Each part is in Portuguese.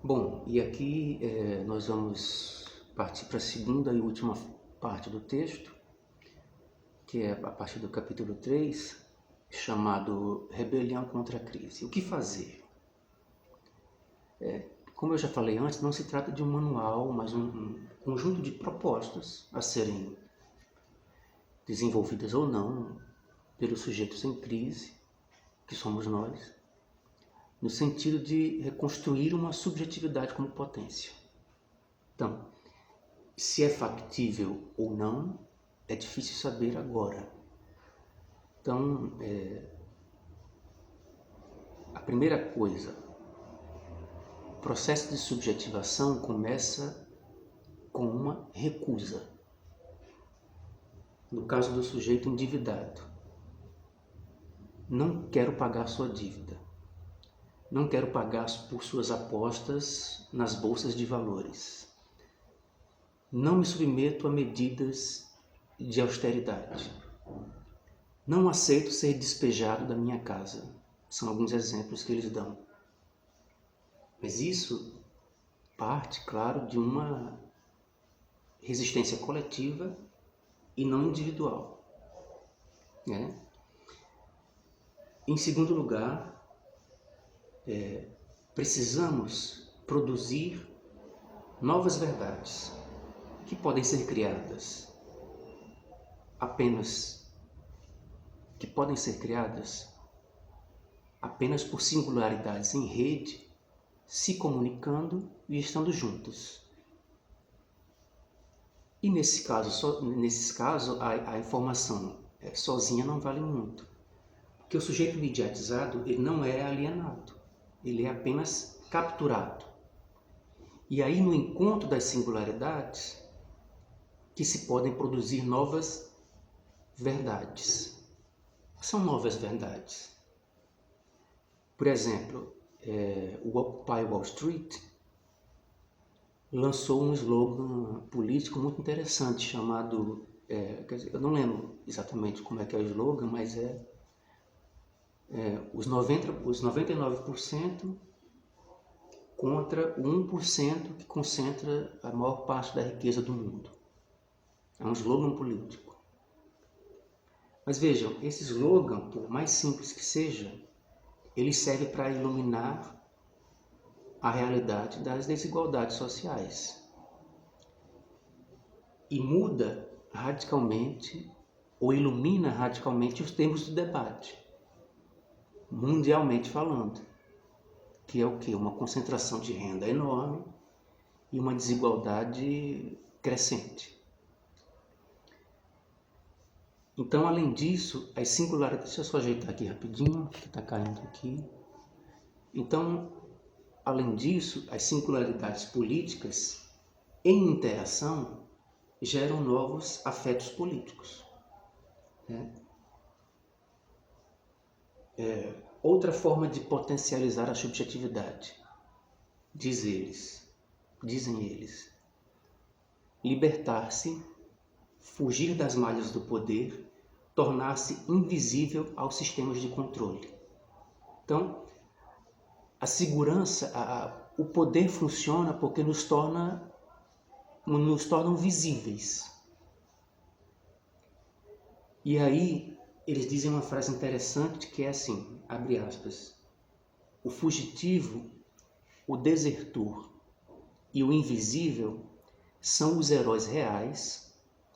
Bom, e aqui nós vamos partir para a segunda e última parte do texto, que é a partir do capítulo 3, chamado Rebelião contra a Crise. O que fazer? Como eu já falei antes, não se trata de um manual, mas um conjunto de propostas a serem desenvolvidas ou não pelos sujeitos em crise, que somos nós, no sentido de reconstruir uma subjetividade como potência. Então, se é factível ou não, é difícil saber agora. Então, a primeira coisa, o processo de subjetivação começa com uma recusa. No caso do sujeito endividado, não quero pagar sua dívida. Não quero pagar por suas apostas nas bolsas de valores. Não me submeto a medidas de austeridade. Não aceito ser despejado da minha casa. São alguns exemplos que eles dão. Mas isso parte, claro, de uma resistência coletiva e não individual, né? Em segundo lugar, precisamos produzir novas verdades que podem ser criadas apenas por singularidades em rede, se comunicando e estando juntos. E nesses casos, a informação sozinha não vale muito, porque o sujeito mediatizado ele não é alienado, ele é apenas capturado. E aí, no encontro das singularidades, que se podem produzir novas verdades. São novas verdades. Por exemplo, o Occupy Wall Street lançou um slogan político muito interessante chamado, eu não lembro exatamente como é que é o slogan, mas os 99% contra o 1% que concentra a maior parte da riqueza do mundo. É um slogan político. Mas vejam, esse slogan, por mais simples que seja, ele serve para iluminar a realidade das desigualdades sociais. E muda radicalmente, ou ilumina radicalmente os termos do debate, mundialmente falando, que é o quê? Uma concentração de renda enorme e uma desigualdade crescente. Então, além disso, as singularidades... Deixa eu só ajeitar aqui rapidinho, que está caindo aqui. Então, além disso, as singularidades políticas em interação geram novos afetos políticos, né? Outra forma de potencializar a subjetividade, dizem eles, libertar-se, fugir das malhas do poder, tornar-se invisível aos sistemas de controle. Então, a segurança, o poder funciona porque nos tornam visíveis. E aí, eles dizem uma frase interessante que é assim, abre aspas, o fugitivo, o desertor e o invisível são os heróis reais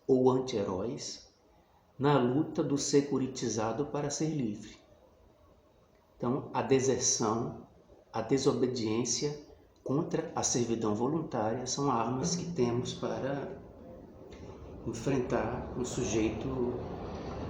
ou anti-heróis na luta do securitizado para ser livre. Então, a deserção, a desobediência contra a servidão voluntária são armas que temos para enfrentar um sujeito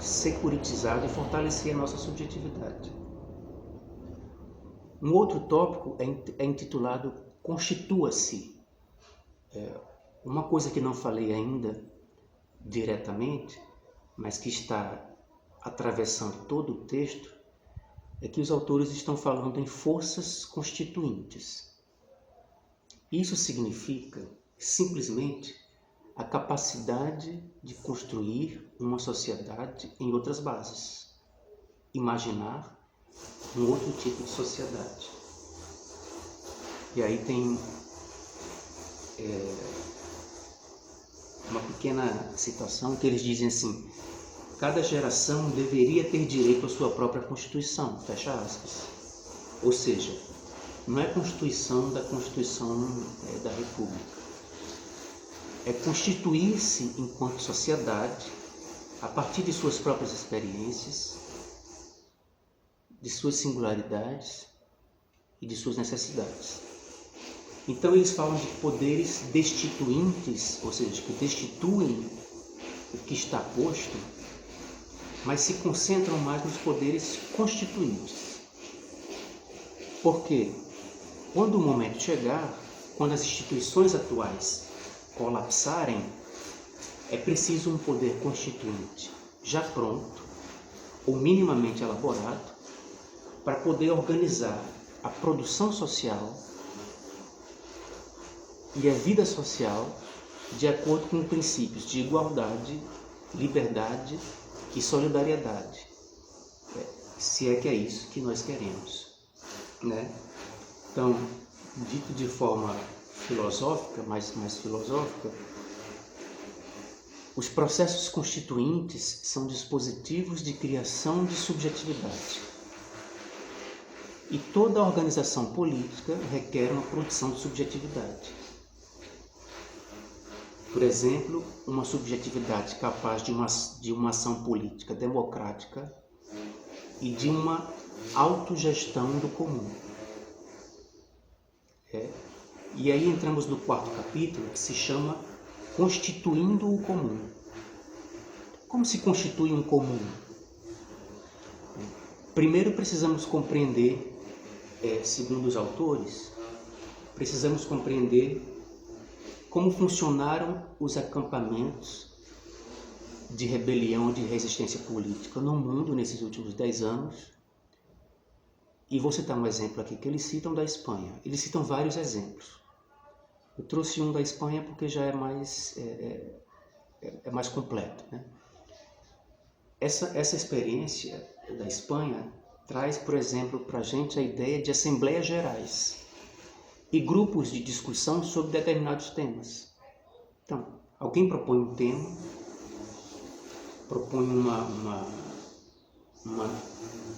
securitizado e fortalecer a nossa subjetividade. Um outro tópico é intitulado Constitua-se. Uma coisa que não falei ainda diretamente, mas que está atravessando todo o texto, é que os autores estão falando em forças constituintes. Isso significa simplesmente a capacidade de construir uma sociedade em outras bases, imaginar um outro tipo de sociedade. E aí tem uma pequena citação que eles dizem assim: cada geração deveria ter direito à sua própria Constituição, fecha aspas. Ou seja, não é Constituição da Constituição da República. É constituir-se enquanto sociedade a partir de suas próprias experiências, de suas singularidades e de suas necessidades. Então eles falam de poderes destituintes, ou seja, que destituem o que está posto, mas se concentram mais nos poderes constituintes. Porque quando o momento chegar, quando as instituições atuais colapsarem, é preciso um poder constituinte já pronto, ou minimamente elaborado, para poder organizar a produção social e a vida social de acordo com princípios de igualdade, liberdade e solidariedade, se é que é isso que nós queremos, né? Então, dito de forma filosófica, mais filosófica, os processos constituintes são dispositivos de criação de subjetividade. E toda organização política requer uma produção de subjetividade. Por exemplo, uma subjetividade capaz de uma ação política democrática e de uma autogestão do comum. E aí entramos no quarto capítulo, que se chama Constituindo o Comum. Como se constitui um comum? Primeiro precisamos compreender, segundo os autores, precisamos compreender como funcionaram os acampamentos de rebelião, de resistência política no mundo nesses últimos 10 anos. E vou citar um exemplo aqui que eles citam da Espanha. Eles citam vários exemplos. Eu trouxe um da Espanha porque já é mais completo, né? Essa experiência da Espanha traz, por exemplo, para a gente a ideia de assembleias gerais e grupos de discussão sobre determinados temas. Então, alguém propõe um tema, propõe uma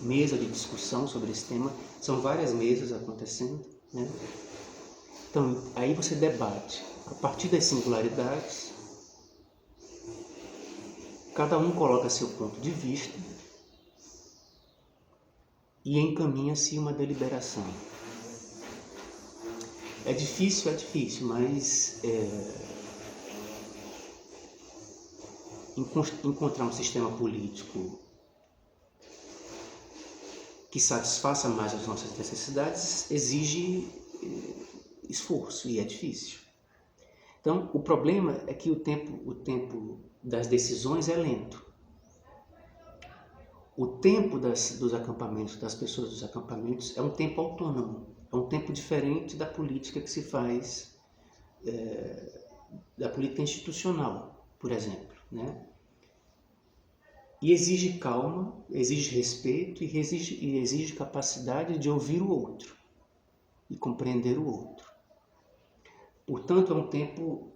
mesa de discussão sobre esse tema, são várias mesas acontecendo, né? Então, aí você debate a partir das singularidades, cada um coloca seu ponto de vista e encaminha-se uma deliberação. É difícil, mas encontrar um sistema político que satisfaça mais as nossas necessidades exige esforço e é difícil. Então, o problema é que o tempo das decisões é lento. O tempo dos acampamentos, das pessoas dos acampamentos, é um tempo autônomo, é um tempo diferente da política que se faz, da política institucional, por exemplo, né? E exige calma, exige respeito e exige capacidade de ouvir o outro e compreender o outro. Portanto, é um tempo,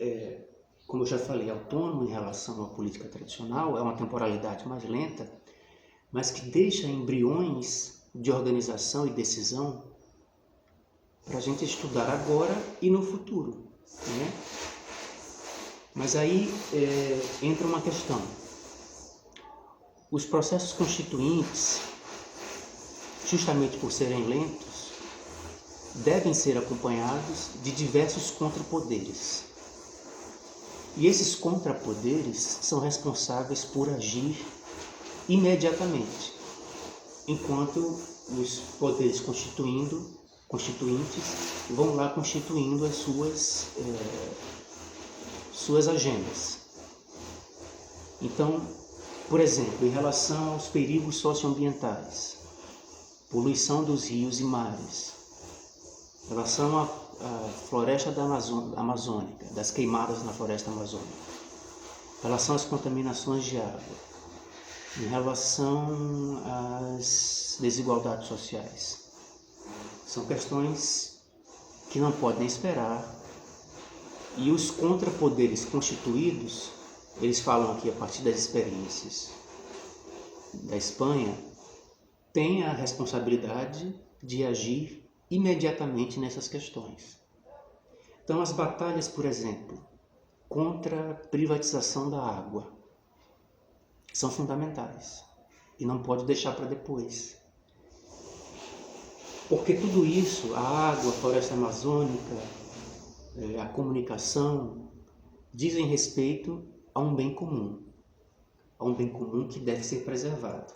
como eu já falei, autônomo em relação à política tradicional, é uma temporalidade mais lenta, mas que deixa embriões de organização e decisão para a gente estudar agora e no futuro, né? Mas aí entra uma questão. Os processos constituintes, justamente por serem lentos, devem ser acompanhados de diversos contrapoderes. E esses contrapoderes são responsáveis por agir imediatamente, enquanto os poderes constituintes vão lá constituindo as suas agendas. Então, por exemplo, em relação aos perigos socioambientais, poluição dos rios e mares, em relação à floresta amazônica, das queimadas na floresta amazônica, em relação às contaminações de água, em relação às desigualdades sociais. São questões que não podem esperar, e os contrapoderes constituídos, eles falam aqui a partir das experiências da Espanha, têm a responsabilidade de agir imediatamente nessas questões. Então, as batalhas, por exemplo, contra a privatização da água são fundamentais e não pode deixar para depois. Porque tudo isso, a água, a floresta amazônica, a comunicação, dizem respeito a um bem comum que deve ser preservado.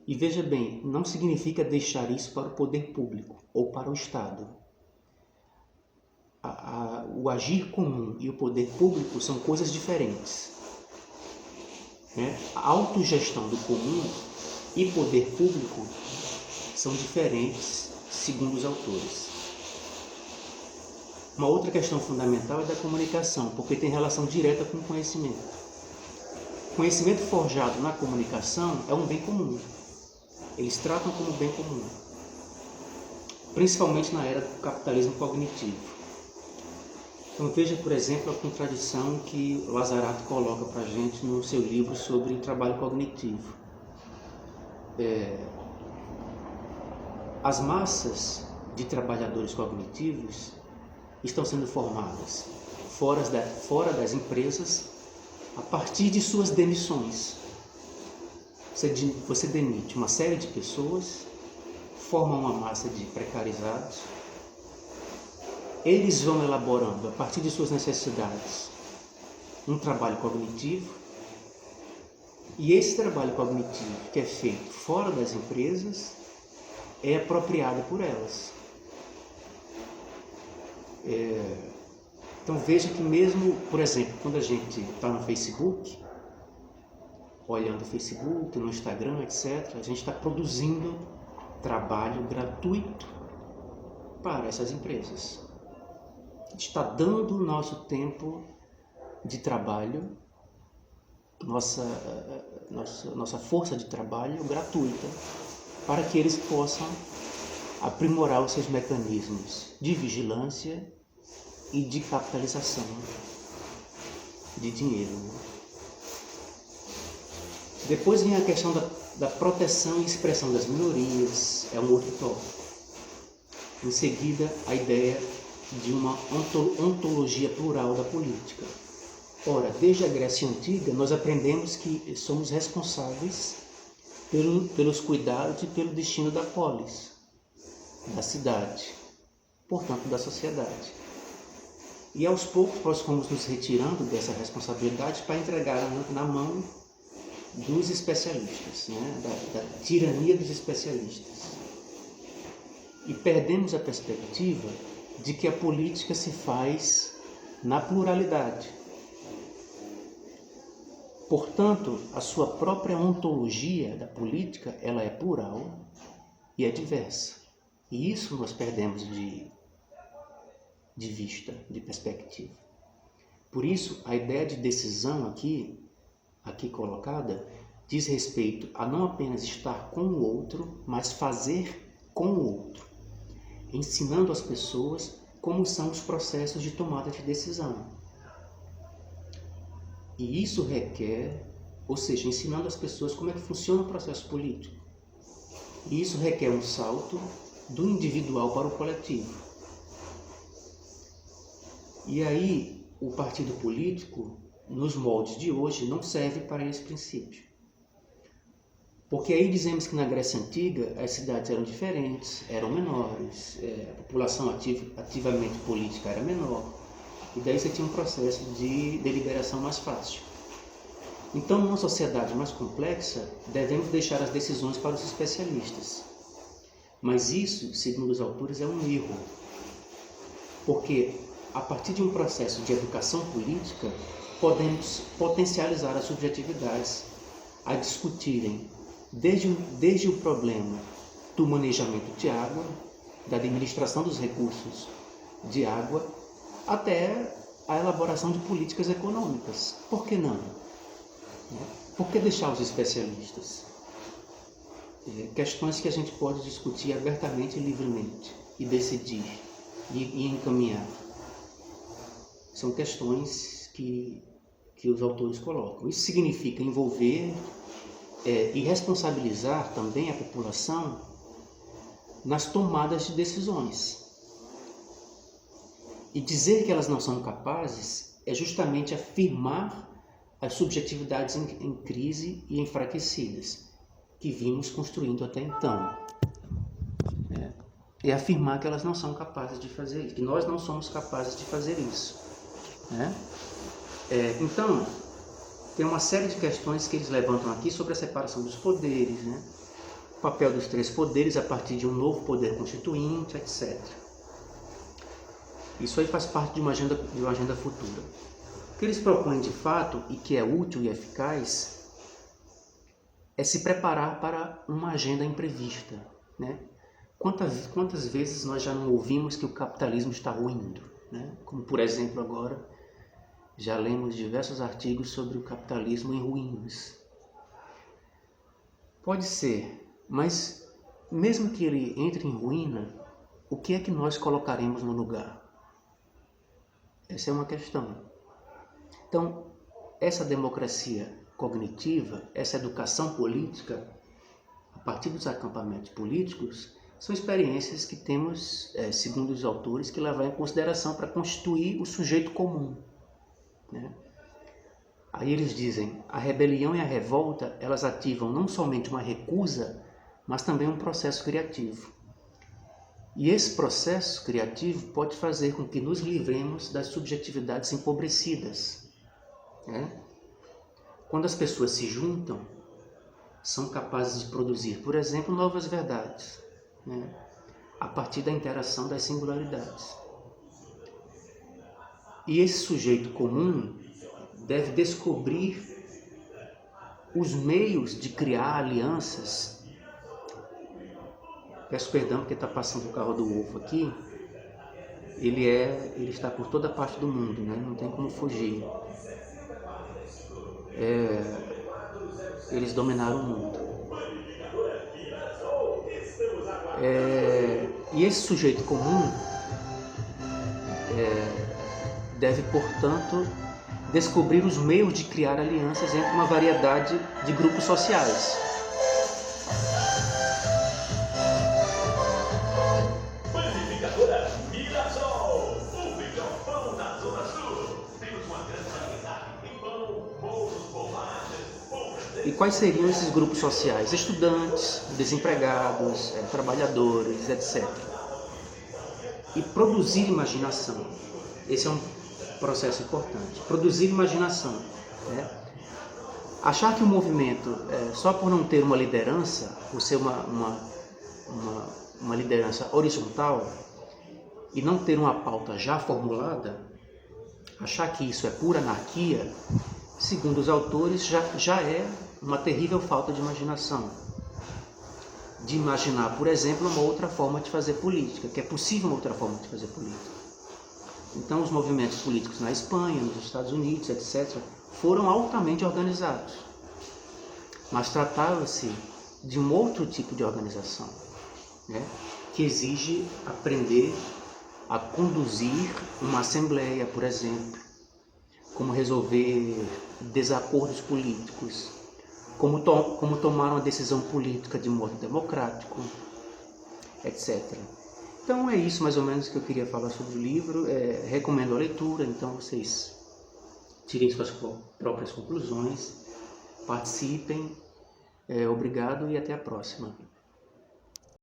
E veja bem, não significa deixar isso para o poder público ou para o Estado. O agir comum e o poder público são coisas diferentes. A autogestão do comum e poder público são diferentes, segundo os autores. Uma outra questão fundamental é da comunicação, porque tem relação direta com o conhecimento. Conhecimento forjado na comunicação é um bem comum. Eles tratam como bem comum, principalmente na era do capitalismo cognitivo. Então veja, por exemplo, a contradição que Lazzaratto coloca para a gente no seu livro sobre o trabalho cognitivo. As massas de trabalhadores cognitivos estão sendo formadas fora das empresas a partir de suas demissões. Você demite uma série de pessoas, forma uma massa de precarizados, eles vão elaborando, a partir de suas necessidades, um trabalho cognitivo, e esse trabalho cognitivo que é feito fora das empresas é apropriado por elas. Então veja que mesmo, por exemplo, quando a gente está no Facebook, olhando o Facebook, no Instagram, etc., a gente está produzindo trabalho gratuito para essas empresas. A gente está dando o nosso tempo de trabalho, nossa força de trabalho gratuita, para que eles possam aprimorar os seus mecanismos de vigilância e de capitalização de dinheiro. Depois vem a questão da proteção e expressão das minorias, é um outro tópico. Em seguida, a ideia de uma ontologia plural da política. Ora, desde a Grécia Antiga, nós aprendemos que somos responsáveis pelos cuidados e pelo destino da polis, da cidade, portanto, da sociedade. E aos poucos nós fomos nos retirando dessa responsabilidade para entregar na mão dos especialistas, da tirania dos especialistas. E perdemos a perspectiva de que a política se faz na pluralidade. Portanto, a sua própria ontologia da política, ela é plural e é diversa. E isso nós perdemos de vista, de perspectiva. Por isso, a ideia de decisão aqui colocada diz respeito a não apenas estar com o outro, mas fazer com o outro, ensinando as pessoas como são os processos de tomada de decisão. E isso requer, ou seja, ensinando as pessoas como é que funciona o processo político. E isso requer um salto do individual para o coletivo. E aí, o partido político, nos moldes de hoje, não serve para esse princípio. Porque aí dizemos que na Grécia Antiga as cidades eram diferentes, eram menores, a população ativamente política era menor, e daí você tinha um processo de deliberação mais fácil. Então, numa sociedade mais complexa, devemos deixar as decisões para os especialistas. Mas isso, segundo os autores, é um erro, porque a partir de um processo de educação política, podemos potencializar as subjetividades a discutirem desde o problema do manejamento de água, da administração dos recursos de água, até a elaboração de políticas econômicas. Por que não? Por que deixar os especialistas? Questões que a gente pode discutir abertamente e livremente. e decidir e encaminhar. São questões que os autores colocam. Isso significa envolver e responsabilizar também a população nas tomadas de decisões. E dizer que elas não são capazes é justamente afirmar as subjetividades em crise e enfraquecidas que vimos construindo até então. É afirmar que elas não são capazes de fazer isso, que nós não somos capazes de fazer isso. Então, tem uma série de questões que eles levantam aqui sobre a separação dos poderes, o papel dos três poderes a partir de um novo poder constituinte, etc. Isso aí faz parte de uma agenda futura. O que eles propõem de fato, e que é útil e eficaz, é se preparar para uma agenda imprevista. Quantas vezes nós já não ouvimos que o capitalismo está ruindo? Como, por exemplo, agora, já lemos diversos artigos sobre o capitalismo em ruínas. Pode ser, mas mesmo que ele entre em ruína, o que é que nós colocaremos no lugar? Essa é uma questão. Então, essa democracia cognitiva, essa educação política, a partir dos acampamentos políticos, são experiências que temos, segundo os autores, que levar em consideração para constituir o sujeito comum. Aí eles dizem, a rebelião e a revolta, elas ativam não somente uma recusa, mas também um processo criativo. E esse processo criativo pode fazer com que nos livremos das subjetividades empobrecidas. Quando as pessoas se juntam, são capazes de produzir, por exemplo, novas verdades, a partir da interação das singularidades. E esse sujeito comum deve descobrir os meios de criar alianças. Peço perdão porque está passando o carro do ovo aqui. Ele está por toda parte do mundo, não tem como fugir. Eles dominaram o mundo. E esse sujeito comum deve, portanto, descobrir os meios de criar alianças entre uma variedade de grupos sociais. E quais seriam esses grupos sociais? Estudantes, desempregados, trabalhadores, etc. E produzir imaginação. Esse é um processo importante. Produzir imaginação. Achar que o movimento, só por não ter uma liderança, por ser uma liderança horizontal, e não ter uma pauta já formulada, achar que isso é pura anarquia, segundo os autores, já é uma terrível falta de imaginação. De imaginar, por exemplo, uma outra forma de fazer política, que é possível uma outra forma de fazer política. Então, os movimentos políticos na Espanha, nos Estados Unidos, etc., foram altamente organizados. Mas tratava-se de um outro tipo de organização, que exige aprender a conduzir uma assembleia, por exemplo, como resolver desacordos políticos, como tomar uma decisão política de modo democrático, etc. Então é isso mais ou menos que eu queria falar sobre o livro. Recomendo a leitura, então vocês tirem suas próprias conclusões, participem. Obrigado e até a próxima.